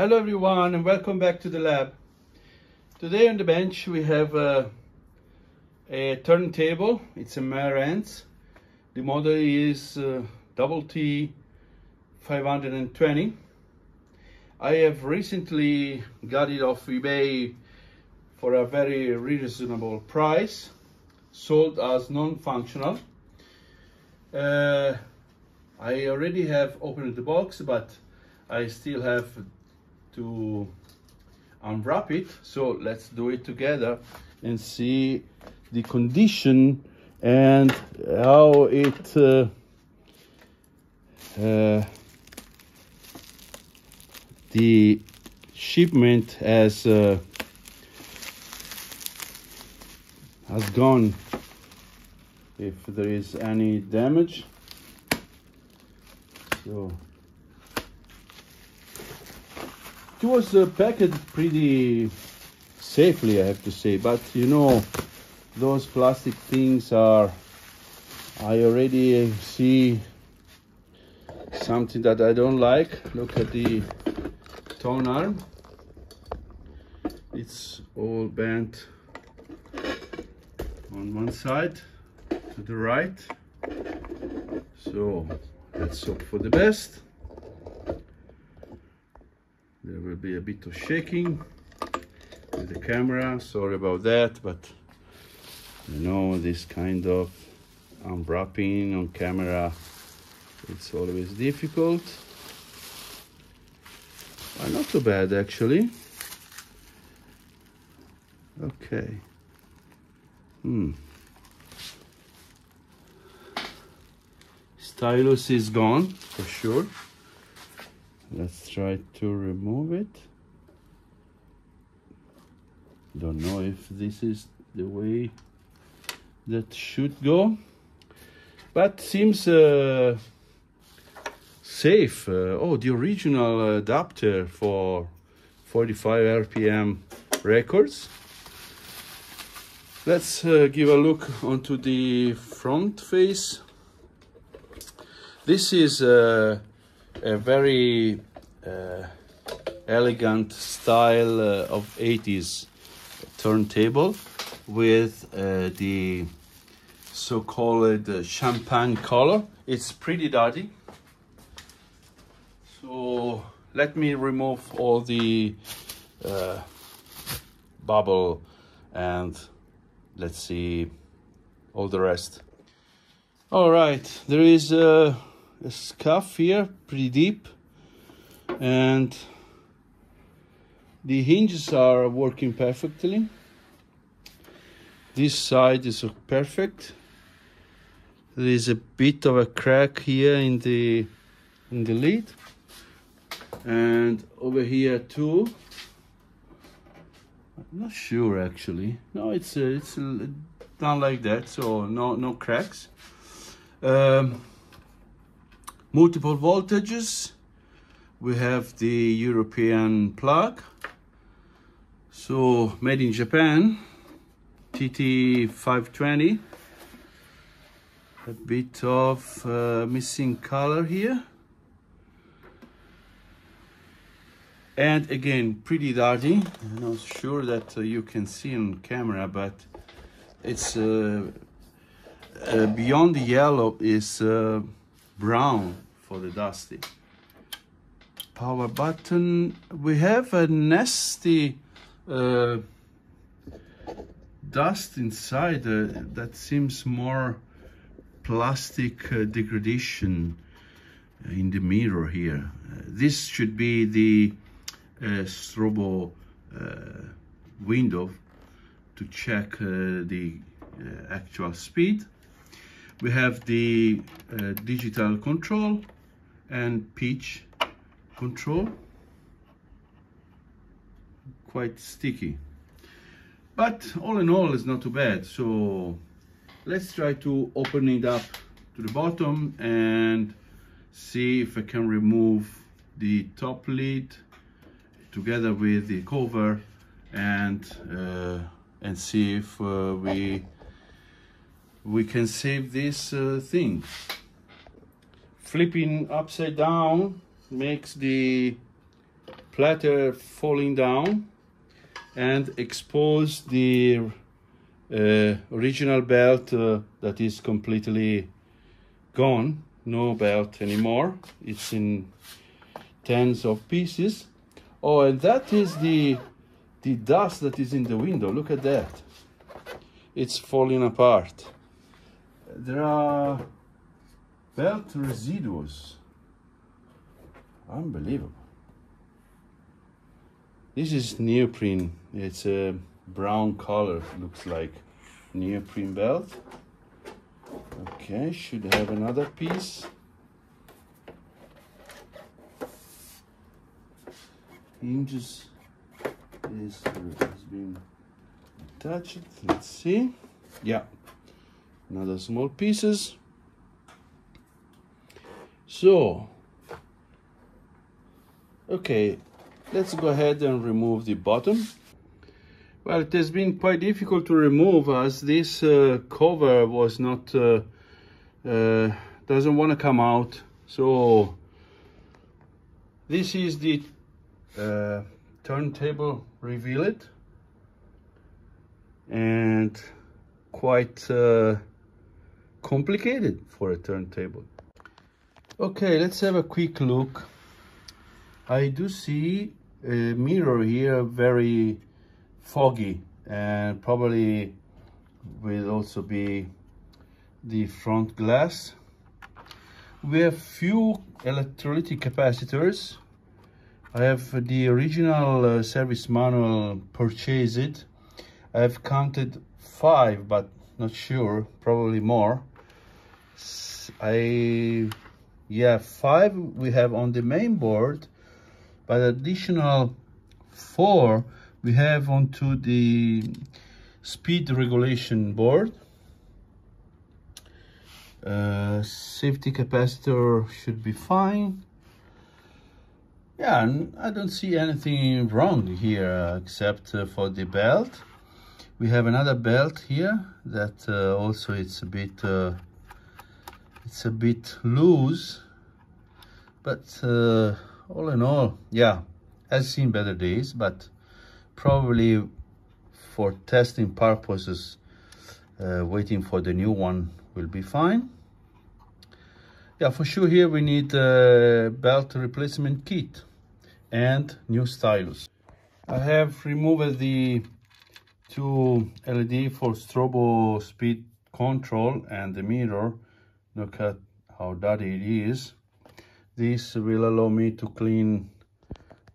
Hello everyone and welcome back to the lab. Today on the bench we have a turntable. It's a MARANTZ. The model is TT520. I have recently got it off eBay for a very reasonable price, sold as non-functional. I already have opened the box, but I still have to unwrap it, so let's do it together and see the condition and how it the shipment has gone, if there is any damage. So it was packaged pretty safely, I have to say, but you know, those plastic things are, I already see something that I don't like. Look at the tone arm, it's all bent on one side to the right, so let's hope for the best. There will be a bit of shaking with the camera, sorry about that, but you know, this kind of unwrapping on camera, it's always difficult. Not too bad actually. Okay. Stylus is gone for sure. Let's try to remove it. Don't know if this is the way that should go, but seems safe. Oh, the original adapter for 45 RPM records. Let's give a look onto the front face. This is a very elegant style of 80s turntable with the so-called champagne color. It's pretty dirty, so let me remove all the bubble and let's see all the rest. All right, there is a scuff here, pretty deep, and the hinges are working perfectly. This side is perfect. There is a bit of a crack here in the lid, and over here too. I'm not sure actually. No, it's done like that, so no cracks. Multiple voltages. We have the European plug, so made in Japan, TT520. A bit of missing color here, and again pretty dirty. I'm not sure that you can see on camera, but it's beyond the yellow is brown for the dusty. Power button. We have a nasty dust inside that seems more plastic degradation in the mirror here. This should be the strobo window to check the actual speed. We have the digital control and pitch control. Quite sticky, but all in all it's not too bad. So let's try to open it up to the bottom and see if I can remove the top lid together with the cover and see if we can save this thing. Flipping upside down makes the platter falling down and expose the original belt that is completely gone. No belt anymore. It's in tens of pieces. Oh, and that is the dust that is in the window. Look at that. It's falling apart. There are belt residues. Unbelievable. This is neoprene. It's a brown color. Looks like neoprene belt. Okay, should have another piece. Hinges is has been attached. Let's see. Yeah, another small pieces. So, okay, let's go ahead and remove the bottom. Well, it has been quite difficult to remove as this cover was not doesn't want to come out. So this is the turntable revealed, and quite complicated for a turntable. Okay, let's have a quick look. I do see a mirror here, very foggy, and probably will also be the front glass. We have few electrolytic capacitors. I have the original service manual purchased. I have counted 5, but not sure, probably more. Yeah, 5 we have on the main board, but additional 4 we have onto the speed regulation board. Safety capacitor should be fine. Yeah, and I don't see anything wrong here except for the belt. We have another belt here that also it's a bit loose, but all in all, yeah, I've seen better days, but probably for testing purposes, waiting for the new one will be fine. Yeah, for sure here we need a belt replacement kit and new stylus. I have removed the 2 LED for strobo speed control and the mirror. Look at how dirty it is. This will allow me to clean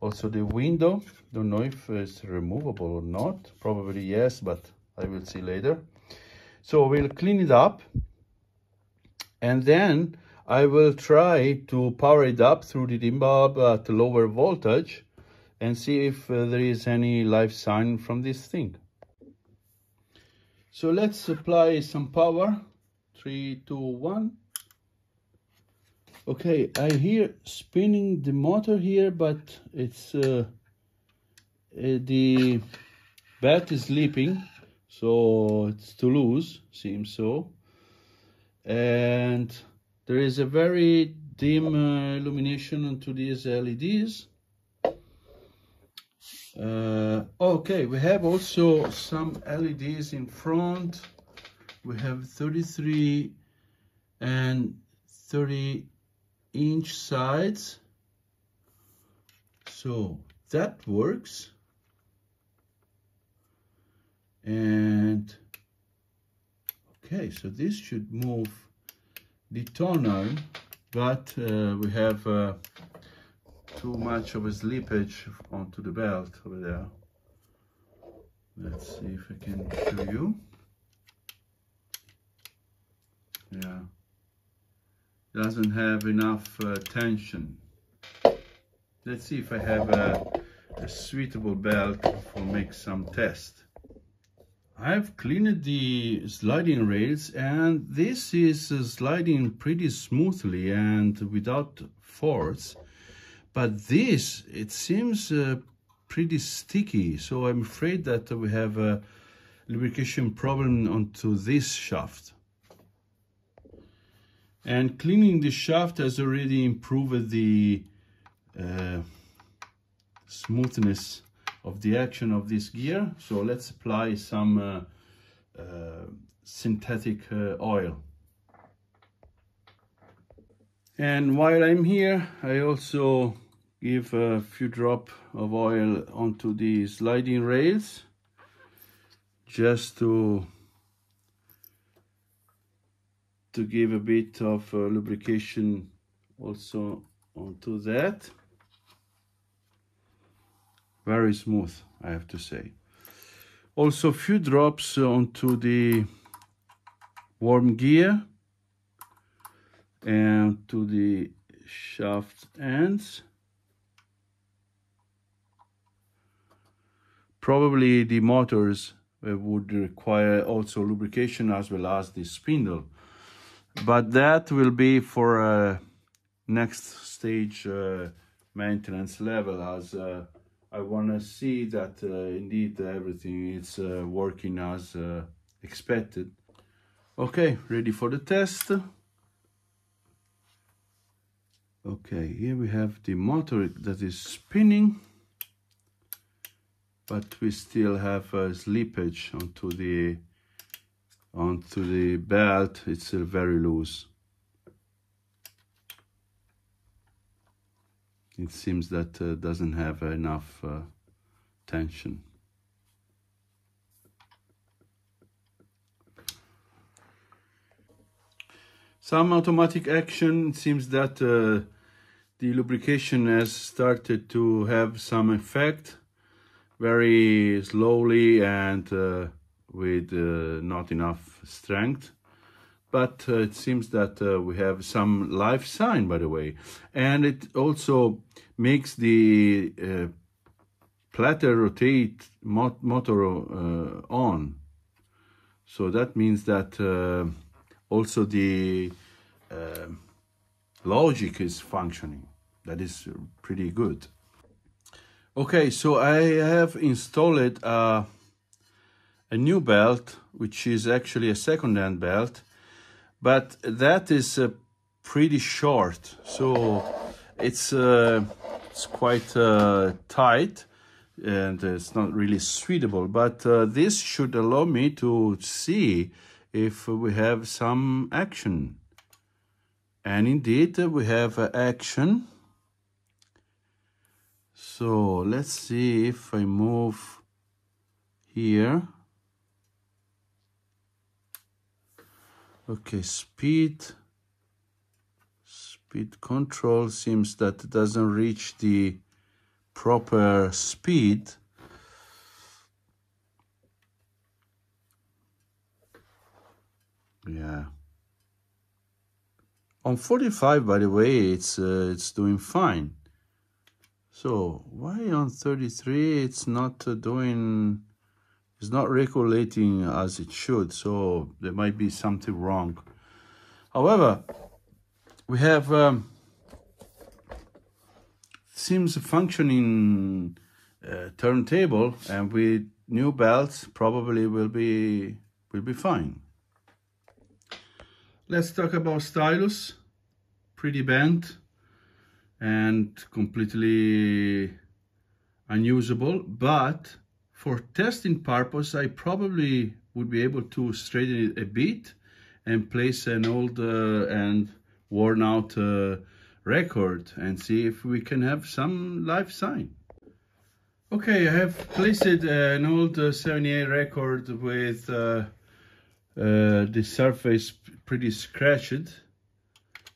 also the window. Don't know if it's removable or not. Probably yes, but I will see later. So we'll clean it up, and then I will try to power it up through the dim bulb at lower voltage and see if there is any live sign from this thing. So let's apply some power. 3, 2, 1. Okay, I hear spinning the motor here, but it's the belt is sleeping, so it's too loose, seems so. And there is a very dim illumination onto these LEDs. Okay, we have also some LEDs in front. We have 33 and 30-inch sides. So that works. And okay, so this should move the tonal, but we have too much of a slippage onto the belt over there. Let's see if I can show you. Yeah, doesn't have enough tension. Let's see if I have a suitable belt for make some test. I've cleaned the sliding rails, and this is sliding pretty smoothly and without force. But this, it seems pretty sticky, so I'm afraid that we have a lubrication problem onto this shaft. And cleaning the shaft has already improved the smoothness of the action of this gear. So let's apply some synthetic oil. And while I'm here, I also give a few drops of oil onto the sliding rails, just to give a bit of lubrication also onto that. Very smooth, I have to say. Also a few drops onto the worm gear and to the shaft ends. Probably the motors would require also lubrication, as well as the spindle, but that will be for a next stage maintenance level, as I want to see that indeed everything is working as expected. Okay, ready for the test. Okay, here we have the motor that is spinning, but we still have a slippage onto the belt. It's very loose. It seems that doesn't have enough tension. Some automatic action. It seems that the lubrication has started to have some effect, very slowly and with not enough strength. But it seems that we have some life sign, by the way. And it also makes the platter rotate motor on. So that means that also the logic is functioning. That is pretty good. Okay, so I have installed a new belt, which is actually a second-hand belt, but that is pretty short, so it's quite tight, and it's not really suitable. But this should allow me to see if we have some action. And indeed, we have action. So let's see if I move here. Okay, speed control seems that it doesn't reach the proper speed. Yeah. On 45, by the way, it's doing fine. So why on 33 it's not doing? It's not regulating as it should, so there might be something wrong. However, we have seems a functioning turntable, and with new belts probably will be fine. Let's talk about stylus. Pretty bent and completely unusable, but for testing purpose, I probably would be able to straighten it a bit and place an old and worn out record and see if we can have some life sign. Okay, I have placed an old 78 record with the surface pretty scratched.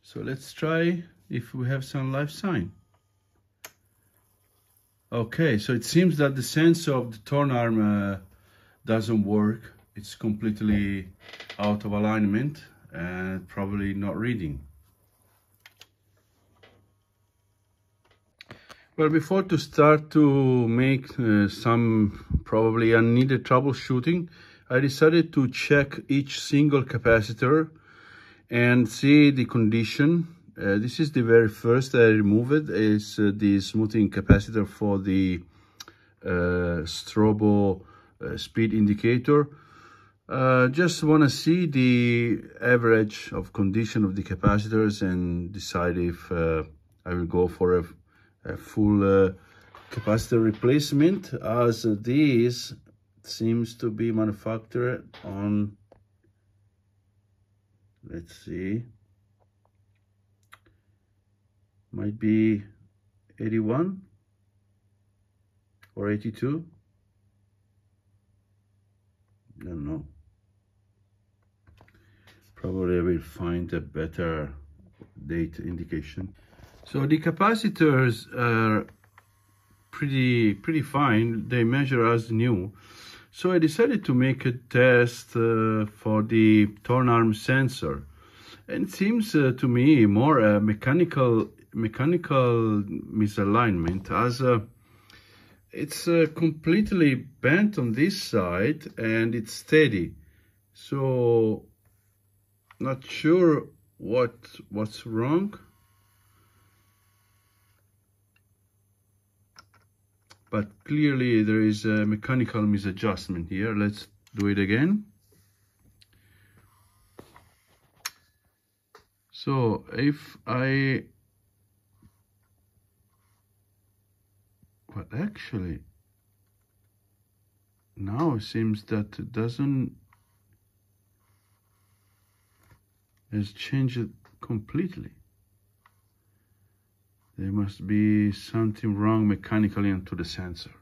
So let's try if we have some life sign. Okay, so it seems that the sensor of the torn arm doesn't work. It's completely out of alignment and probably not reading. Well, before to start to make some probably unneeded troubleshooting, I decided to check each single capacitor and see the condition. This is the very first I removed. Is the smoothing capacitor for the strobo speed indicator. Just want to see the average of condition of the capacitors and decide if I will go for a full capacitor replacement, as this seems to be manufactured on, let's see, might be 81 or 82, I don't know. Probably I will find a better date indication. So the capacitors are pretty fine. They measure as new. So I decided to make a test for the torn arm sensor. And it seems to me more a mechanical misalignment, as it's completely bent on this side and it's steady. So not sure what's wrong, but clearly there is a mechanical misadjustment here. Let's do it again. So if I, well, actually now it seems that it has changed completely. There must be something wrong mechanically onto the sensor.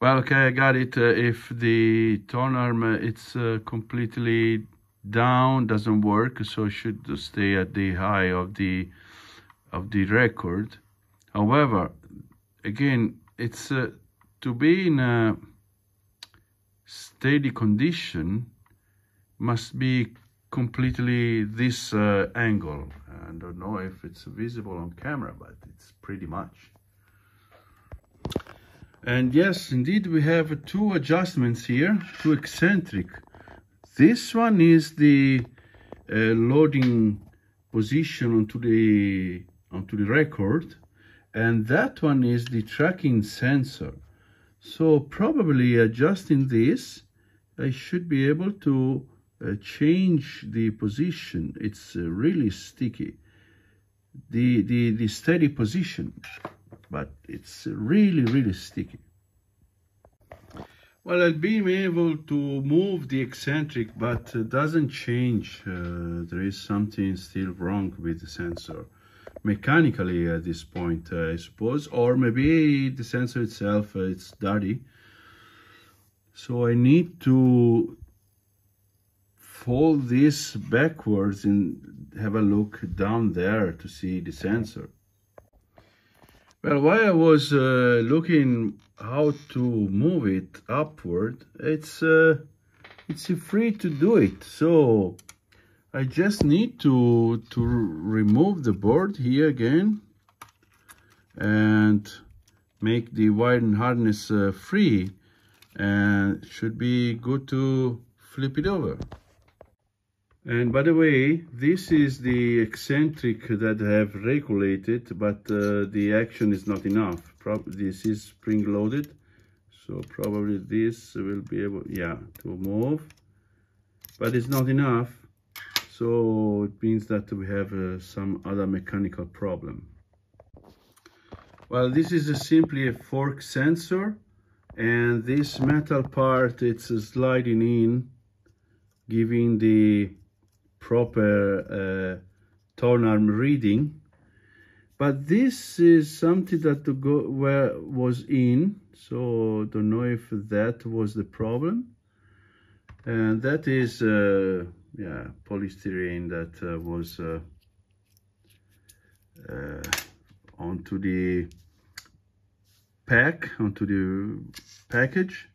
Well, okay, I got it. If the torn arm it's completely down, doesn't work, so it should stay at the high of the record. However, again, it's to be in a steady condition must be completely this angle. I don't know if it's visible on camera, but it's pretty much. And yes, indeed, we have two adjustments here, two eccentric. This one is the loading position onto the record, and that one is the tracking sensor. So probably adjusting this, I should be able to change the position. It's really sticky, the steady position, but it's really sticky. Well, I'll be able to move the eccentric, but it doesn't change. There is something still wrong with the sensor mechanically at this point, I suppose, or maybe the sensor itself it's dirty. So I need to fold this backwards and have a look down there to see the sensor. Well, while I was looking how to move it upward, it's free to do it. So I just need to remove the board here again and make the wire and harness free, and it should be good to flip it over. And by the way, this is the eccentric that I have regulated, but the action is not enough. This is spring loaded, so probably this will be able, yeah, to move, but it's not enough. So it means that we have some other mechanical problem. Well, this is simply a fork sensor, and this metal part, it's sliding in, giving the proper torn arm reading. But this is something that was in, so don't know if that was the problem. And that is yeah, polystyrene that was onto the package.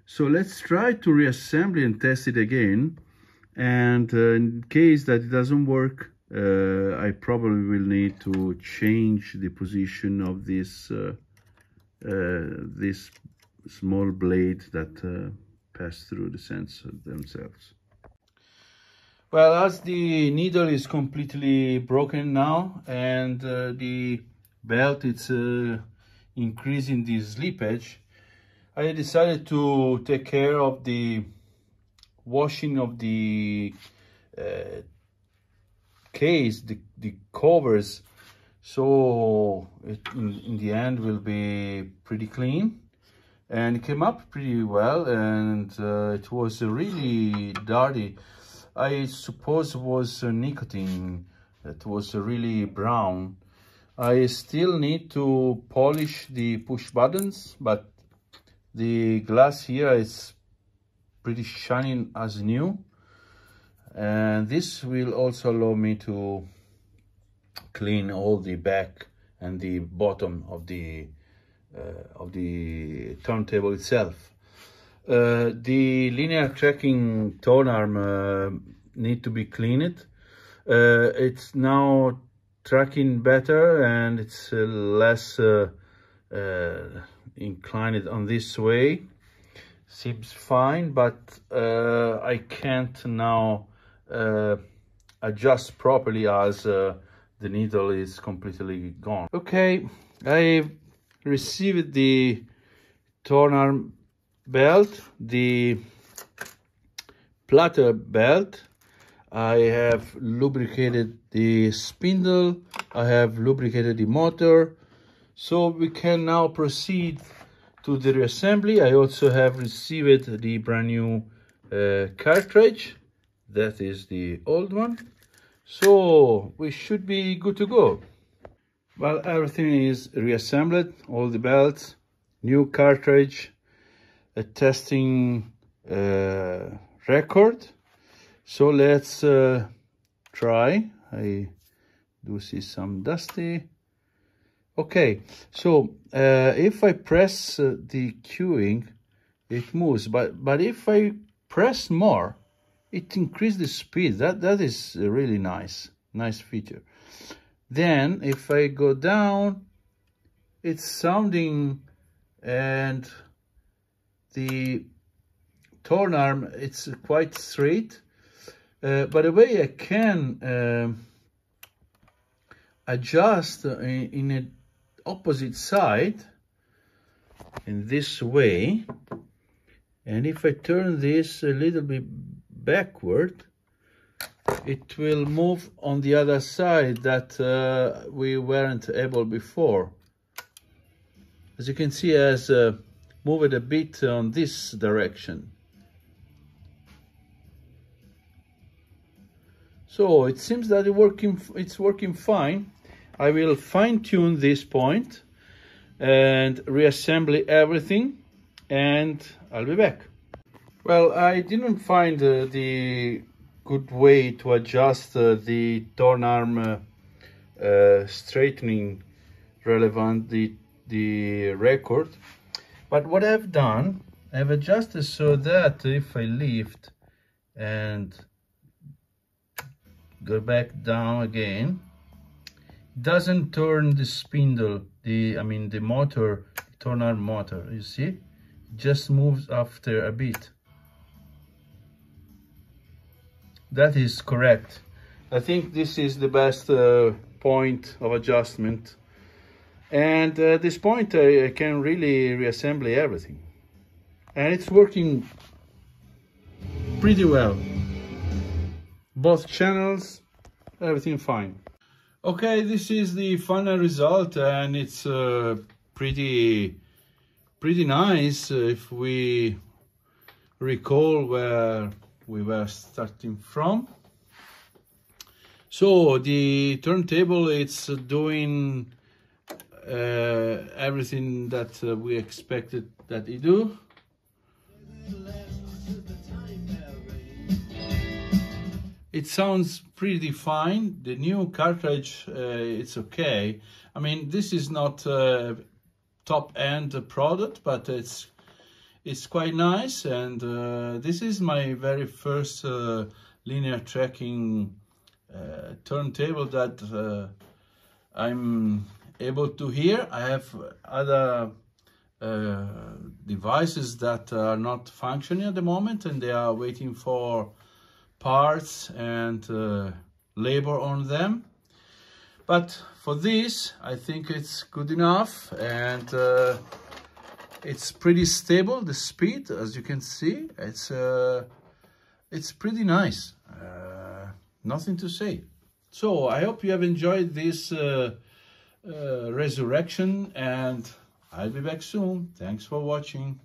So let's try to reassemble and test it again. And in case that it doesn't work, I probably will need to change the position of this this small blade that pass through the sensor themselves. Well, as the needle is completely broken now, and the belt it's increasing the slippage, I decided to take care of the washing of the case, the covers. so in the end will be pretty clean, and it came up pretty well, and it was really dirty. I suppose it was nicotine that was really brown. I still need to polish the push buttons, but the glass here is pretty shiny as new, and this will also allow me to clean all the back and the bottom of the turntable itself. The linear tracking tone arm need to be cleaned. It's now tracking better, and it's less inclined on this way. Seems fine, but I can't now adjust properly as the needle is completely gone. Okay, I received the torn arm belt, the platter belt. I have lubricated the spindle, I have lubricated the motor, so we can now proceed to the reassembly. I also have received the brand new cartridge. That is the old one, so we should be good to go. Well, everything is reassembled, all the belts, new cartridge, a testing record. So let's try. I do see some dusty. Okay, so if I press the queuing, it moves, but if I press more, it increases the speed. That is a really nice feature. Then if I go down, it's sounding, and the torn arm, it's quite straight. By the way, I can adjust in an opposite side in this way, and if I turn this a little bit backward, it will move on the other side that we weren't able before. As you can see, it has moved a bit on this direction. So it seems that it's working fine. I will fine-tune this point and reassemble everything, and I'll be back. Well, I didn't find the good way to adjust the torn arm straightening relevant the record, but what I've done, I've adjusted so that if I lift and go back down again, it doesn't turn the spindle, the motor, torn arm motor, you see, it just moves after a bit. That is correct. I think this is the best point of adjustment, and at this point I can really reassemble everything, and it's working pretty well. Both channels, everything fine. Okay, this is the final result, and it's pretty nice if we recall where we were starting from. So the turntable, it's doing everything that we expected that it do. It sounds pretty fine. The new cartridge, it's okay. I mean, this is not a top-end product, but it's quite nice. And this is my very first linear tracking turntable that I'm able to hear. I have other devices that are not functioning at the moment, and they are waiting for parts and labor on them. But for this, I think it's good enough, and it's pretty stable. The speed, as you can see, it's pretty nice. Nothing to say. So I hope you have enjoyed this resurrection, and I'll be back soon. Thanks for watching.